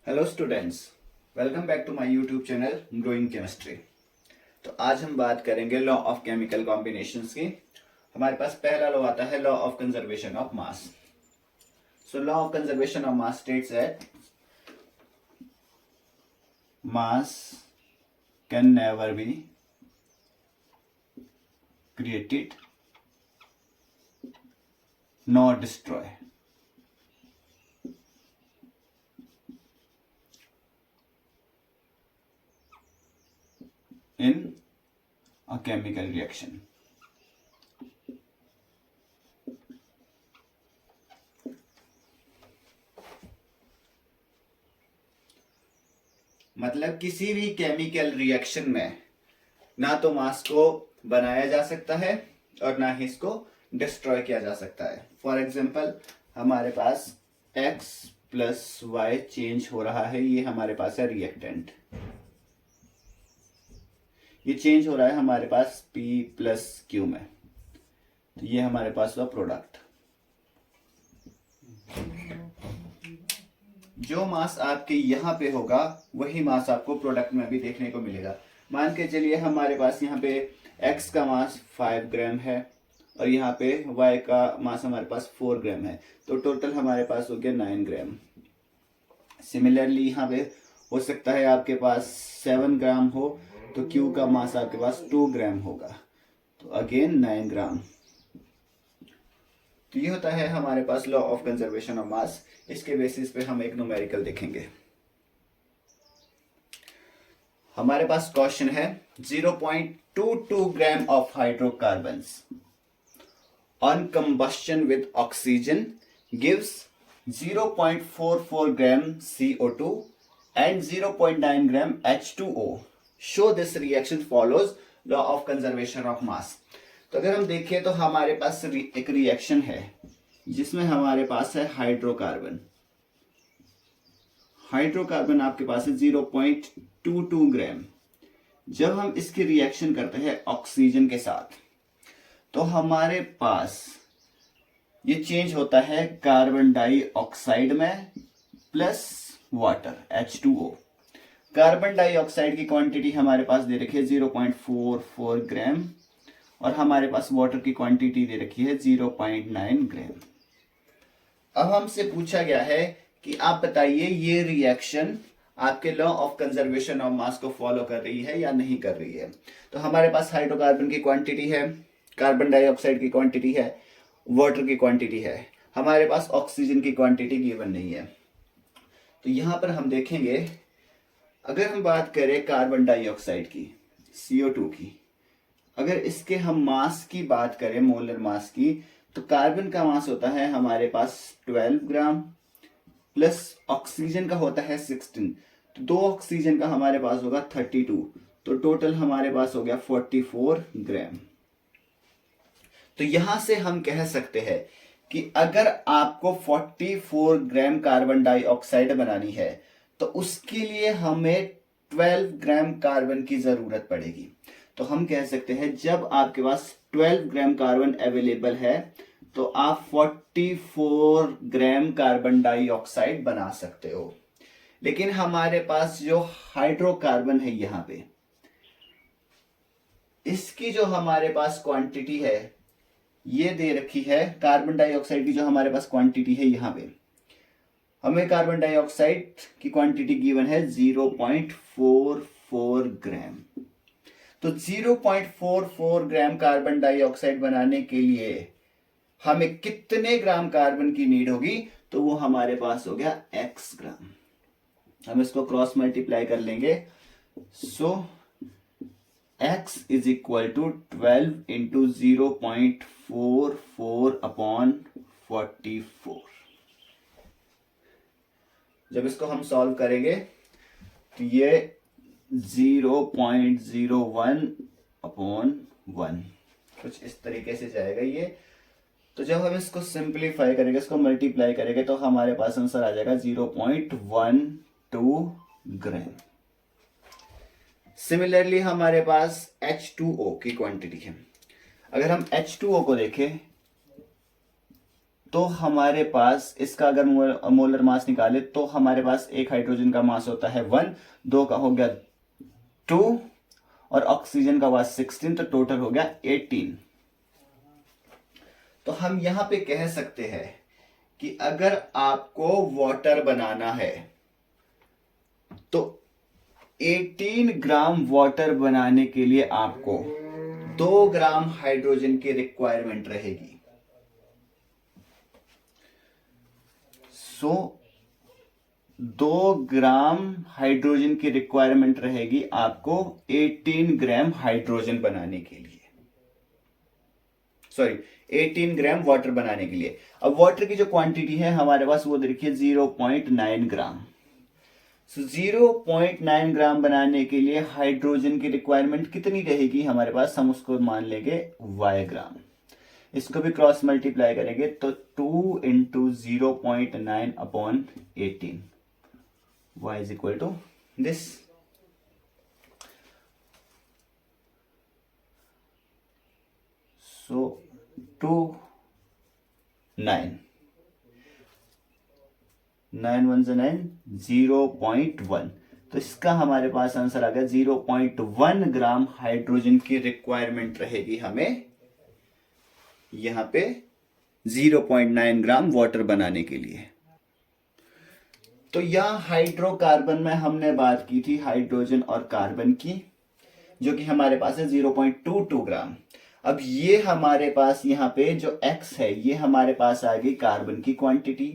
Hello students, welcome back to my YouTube channel growing chemistry. तो आज हम बात करेंगे लॉ ऑफ केमिकल कॉम्बिनेशंस की। हमारे पास पहला लॉ आता है law of conservation of mass. So law of conservation of mass states that mass can never be created nor destroy in a chemical reaction. मतलब किसी भी केमिकल रिएक्शन में ना तो मास को बनाया जा सकता है और ना ही इसको डिस्ट्रॉय किया जा सकता है। फॉर एग्जाम्पल, हमारे पास x प्लस वाई चेंज हो रहा है, ये हमारे पास है रिएक्टेंट। ये चेंज हो रहा है हमारे पास P प्लस क्यू में, तो ये हमारे पास हुआ प्रोडक्ट। जो मास आपके यहाँ पे होगा वही मास आपको प्रोडक्ट में भी देखने को मिलेगा। मान के चलिए हमारे पास यहाँ पे x का मास 5 ग्राम है और यहाँ पे y का मास हमारे पास 4 ग्राम है, तो टोटल हमारे पास हो गया 9 ग्राम। सिमिलरली यहाँ पे हो सकता है आपके पास 7 ग्राम हो तो Q का मास आपके पास 2 ग्राम होगा, तो अगेन 9 ग्राम। तो ये होता है हमारे पास law of conservation of mass. इसके बेसिस पे हम एक न्यूमेरिकल देखेंगे। हमारे पास क्वेश्चन है 0.22 gram of hydrocarbons on combustion with oxygen gives 0.44 gram CO2 and 0.9 gram H2O. Show this reaction follows law of conservation of mass. तो अगर हम देखें तो हमारे पास एक रिएक्शन है जिसमें हमारे पास है हाइड्रोकार्बन। हाइड्रोकार्बन आपके पास है 0.22 ग्राम। जब हम इसकी रिएक्शन करते हैं ऑक्सीजन के साथ तो हमारे पास ये चेंज होता है कार्बन डाइऑक्साइड में plus water H2O। Carbon dioxide की क्वांटिटी हमारे पास दे रखी है 0.44 ग्राम और हमारे पास वाटर की क्वांटिटी दे रखी है 0.9 ग्राम। अब हमसे पूछा गया है कि आप बताइए ये रिएक्शन आपके law of conservation of mass को फॉलो कर रही है या नहीं कर रही है। तो हमारे पास हाइड्रोकार्बन की क्वांटिटी है, कार्बन डाइऑक्साइड की क्वांटिटी है, वाटर की क्वांटिटी है, हमारे पास ऑक्सीजन की क्वांटिटी गिवन नहीं है। तो यहां पर हम देखेंगे, अगर हम बात करें कार्बन डाइऑक्साइड की, CO2 की, अगर इसके हम मास की बात करें, मोलर मास की, तो कार्बन का मास होता है हमारे पास 12 ग्राम प्लस ऑक्सीजन का होता है 16, तो दो ऑक्सीजन का हमारे पास होगा 32, तो टोटल हमारे पास हो गया 44 ग्राम। तो यहां से हम कह सकते हैं कि अगर आपको 44 ग्राम कार्बन डाइऑक्साइड बनानी है तो उसके लिए हमें 12 ग्राम कार्बन की जरूरत पड़ेगी। तो हम कह सकते हैं जब आपके पास 12 ग्राम कार्बन अवेलेबल है तो आप 44 ग्राम कार्बन डाइऑक्साइड बना सकते हो। लेकिन हमारे पास जो हाइड्रोकार्बन है यहां पे, इसकी जो हमारे पास क्वांटिटी है ये दे रखी है, कार्बन डाइऑक्साइड की जो हमारे पास क्वांटिटी है यहां पे हमें कार्बन डाइऑक्साइड की क्वांटिटी गिवन है 0.44 ग्राम। तो 0.44 ग्राम कार्बन डाइऑक्साइड बनाने के लिए हमें कितने ग्राम कार्बन की नीड होगी, तो वो हमारे पास हो गया x ग्राम। हम इसको क्रॉस मल्टीप्लाई कर लेंगे, so x is equal to 12 into 0.44 upon 44। जब इसको हम सॉल्व करेंगे तो ये 0.01 अपॉन 1 कुछ इस तरीके से जाएगा ये। तो जब हम इसको सिंप्लीफाई करेंगे, इसको मल्टीप्लाई करेंगे, तो हमारे पास आंसर आ जाएगा 0.12 ग्राम। सिमिलरली हमारे पास H2O की क्वांटिटी है। अगर हम H2O को देखें, तो हमारे पास इसका अगर मोलर मास निकाले तो हमारे पास एक हाइड्रोजन का मास होता है 1, 2 का हो गया 2 और ऑक्सीजन का मास 16, तो टोटल हो गया 18। तो हम यहां पे कह सकते हैं कि अगर आपको वाटर बनाना है तो 18 ग्राम वाटर बनाने के लिए आपको 2 ग्राम हाइड्रोजन की रिक्वायरमेंट रहेगी। सो 2 ग्राम हाइड्रोजन की रिक्वायरमेंट रहेगी आपको 18 ग्राम हाइड्रोजन बनाने के लिए, सॉरी 18 ग्राम वाटर बनाने के लिए। अब वाटर की जो क्वांटिटी है हमारे पास वो देखिए 0.9 ग्राम। सो 0.9 ग्राम बनाने के लिए हाइड्रोजन की रिक्वायरमेंट कितनी रहेगी हमारे पास, हम उसको मान लेंगे y ग्राम। इसको भी क्रॉस मल्टीप्लाई करेंगे तो 2 into 0.9 upon 18, y is equal to this. So 2 9 9 1 से 9 0.1, तो इसका हमारे पास आंसर आ गया 0.1 ग्राम हाइड्रोजन की रिक्वायरमेंट रहेगी हमें यहां पे 0.9 ग्राम वाटर बनाने के लिए। तो यहां हाइड्रोकार्बन में हमने बात की थी हाइड्रोजन और कार्बन की, जो कि हमारे पास है 0.22 ग्राम। अब ये हमारे पास यहाँ पे जो x है ये हमारे पास आ गई कार्बन की क्वांटिटी,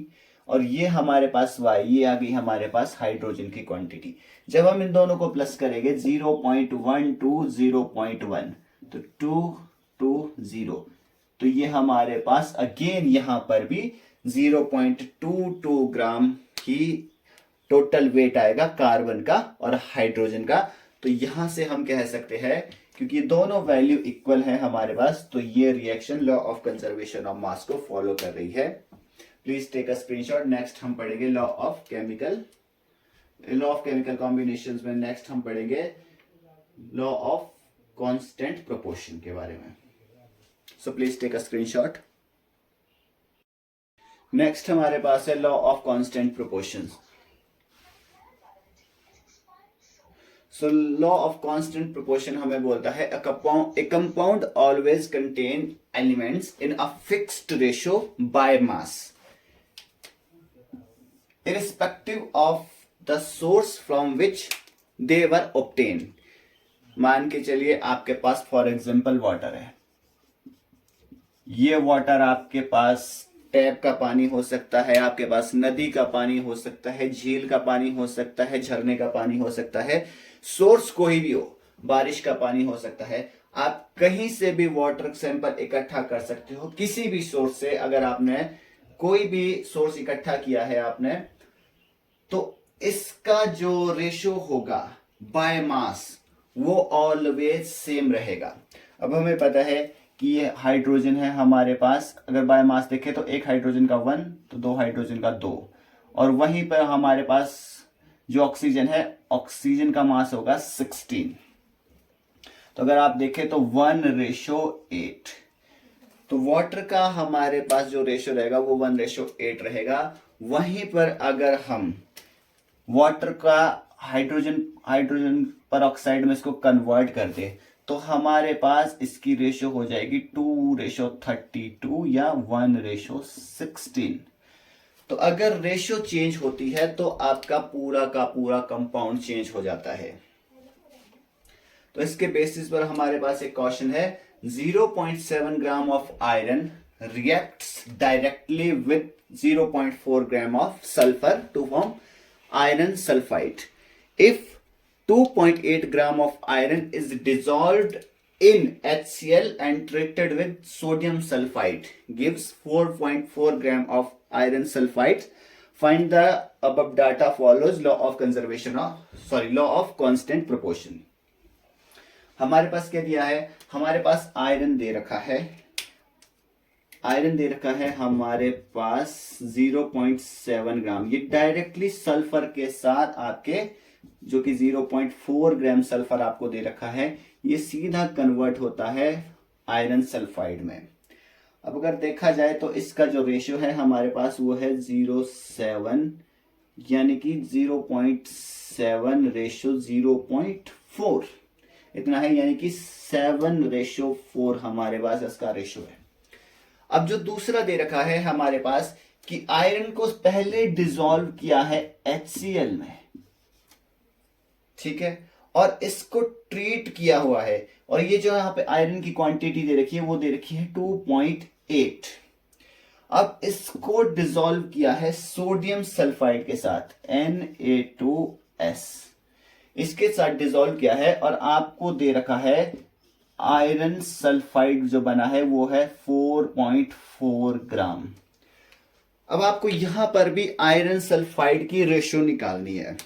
और ये हमारे पास y, ये आ गई हमारे पास हाइड्रोजन की क्वांटिटी। जब हम इन दोनों को प्लस करेंगे 0.1 टू 0.1 तो 2 2 0, तो ये हमारे पास अगेन यहां पर भी 0.22 ग्राम की टोटल वेट आएगा कार्बन का और हाइड्रोजन का। तो यहां से हम कह सकते हैं क्योंकि दोनों वैल्यू इक्वल है हमारे पास, तो ये reaction law of conservation of mass को फॉलो कर रही है। Please take a screenshot. Next हम पढ़ेंगे लॉ ऑफ केमिकल कॉम्बिनेशंस में नेक्स्ट हम पढ़ेंगे लॉ ऑफ कांस्टेंट प्रोपोर्शन के बारे में। So please take a screenshot. Next हमारे पास है law of constant proportions. So law of constant proportion हमें बोलता है a compound always contain elements in a fixed ratio by mass irrespective of the source from which they were obtained। मान के चलिए आपके पास फॉर एग्जांपल वाटर है, ये water आपके पास टैप का पानी हो सकता है, आपके पास नदी का पानी हो सकता है, झील का पानी हो सकता है, झरने का पानी हो सकता है, सोर्स कोई भी हो, बारिश का पानी हो सकता है। आप कहीं से भी वाटर सैंपल इकट्ठा कर सकते हो, किसी भी सोर्स से। अगर आपने कोई भी सोर्स इकट्ठा किया है आपने, तो इसका जो रेशो होगा बाय मास वो ऑलवेज सेम रहेगा। अब हमें पता है कि ये हाइड्रोजन है हमारे पास, अगर बाय मास देखें तो एक हाइड्रोजन का 1 तो 2 हाइड्रोजन का 2, और वहीं पर हमारे पास जो ऑक्सीजन है, ऑक्सीजन का मास होगा 16। तो अगर आप देखें तो 1:8, तो वाटर का हमारे पास जो रेशो रहेगा वो 1:8 रहेगा। वहीं पर अगर हम वाटर का हाइड्रोजन पर ऑक्साइड में इसको कन्वर्ट कर दे तो हमारे पास इसकी रेशो हो जाएगी 2:32 या 1:16। तो अगर रेशो चेंज होती है तो आपका पूरा का पूरा कंपाउंड चेंज हो जाता है। तो इसके बेसिस पर हमारे पास एक क्वेश्चन है, 0.7 gram of iron reacts directly with 0.4 gram of sulphur to form iron sulfide. If 2.8 gram of iron is dissolved in HCl and treated with sodium sulfide gives 4.4 gram of iron sulfide. Find the above data follows law of law of constant proportion. हमारे पास क्या दिया है, हमारे पास iron दे रखा है, हमारे पास 0.7 ग्राम, ये directly sulphur के साथ आपके जो कि 0.4 ग्राम सल्फर आपको दे रखा है, ये सीधा कन्वर्ट होता है आयरन सल्फाइड में। अब अगर देखा जाए तो इसका जो रेशियो है हमारे पास वो है 0.7, यानी कि 0.7 रेशियो 0.4 इतना है, यानी कि 7:4 हमारे पास इसका रेशियो है। अब जो दूसरा दे रखा है हमारे पास कि आयरन को पहले डिसॉल्व किया है HCl में, ठीक है, और इसको ट्रीट किया हुआ है, और ये जो यहाँ पे आयरन की क्वांटिटी दे रखी है वो दे रखी है 2.8। अब इसको डिसॉल्व किया है सोडियम सल्फाइड के साथ Na2S, इसके साथ डिसॉल्व किया है, और आपको दे रखा है आयरन सल्फाइड जो बना है वो है 4.4 ग्राम। अब आपको यहां पर भी आयरन सल्फाइड की रेशियो निकालनी है,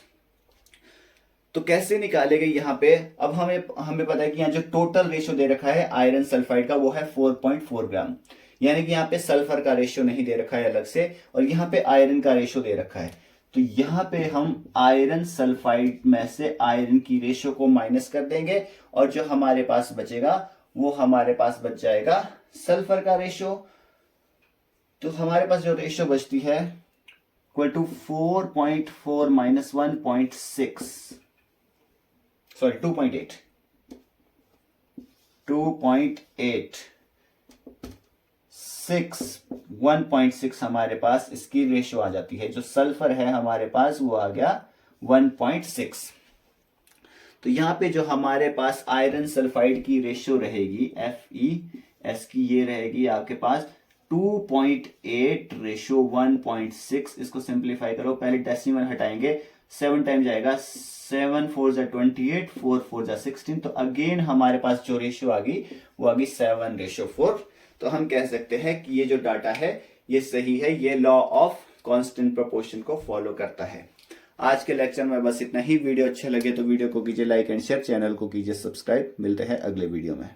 तो कैसे निकालेंगे यहाँ पे? अब हमें पता है कि यहाँ जो टोटल रेशियो दे रखा है आयरन सल्फाइड का वो है 4.4 ग्राम, यानी कि यहाँ पे सल्फर का रेशियो नहीं दे रखा है अलग से, और यहाँ पे आयरन का रेशियो दे रखा है। तो यहाँ पे हम आयरन सल्फाइड में से आयरन की रेशियो को माइनस कर देंगे, और जो हमारे पास बचेगा वो हमारे पास बच जाएगा सल्फर का रेशियो। तो हमारे पास जो रेशियो बचती है इक्वल टू 4.4 माइनस 1.6, सॉरी 2.8 1.6 हमारे पास इसकी रेशियो आ जाती है। जो सल्फर है हमारे पास वो आ गया 1.6। तो यहाँ पे जो हमारे पास आयरन सल्फाइड की रेशियो रहेगी FeS की, ये रहेगी आपके पास 2.8 रेशियो 1.6। इसको सिंप्लीफाई करो, पहले डेसिमल हटाएंगे, 7 टाइम जाएगा, 7 4 जा 28, 4 4 जा 16। तो अगेन हमारे पास जो रेशियो आ गई वो आ गई 7:4। तो हम कह सकते हैं कि ये जो डाटा है ये सही है, ये लॉ ऑफ कांस्टेंट प्रोपोर्शन को फॉलो करता है। आज के लेक्चर में बस इतना ही। वीडियो अच्छे लगे तो वीडियो को कीजिए लाइक एंड शेयर, चैनल को कीजिए सब्सक्राइब। मिलते हैं अगले वीडियो में।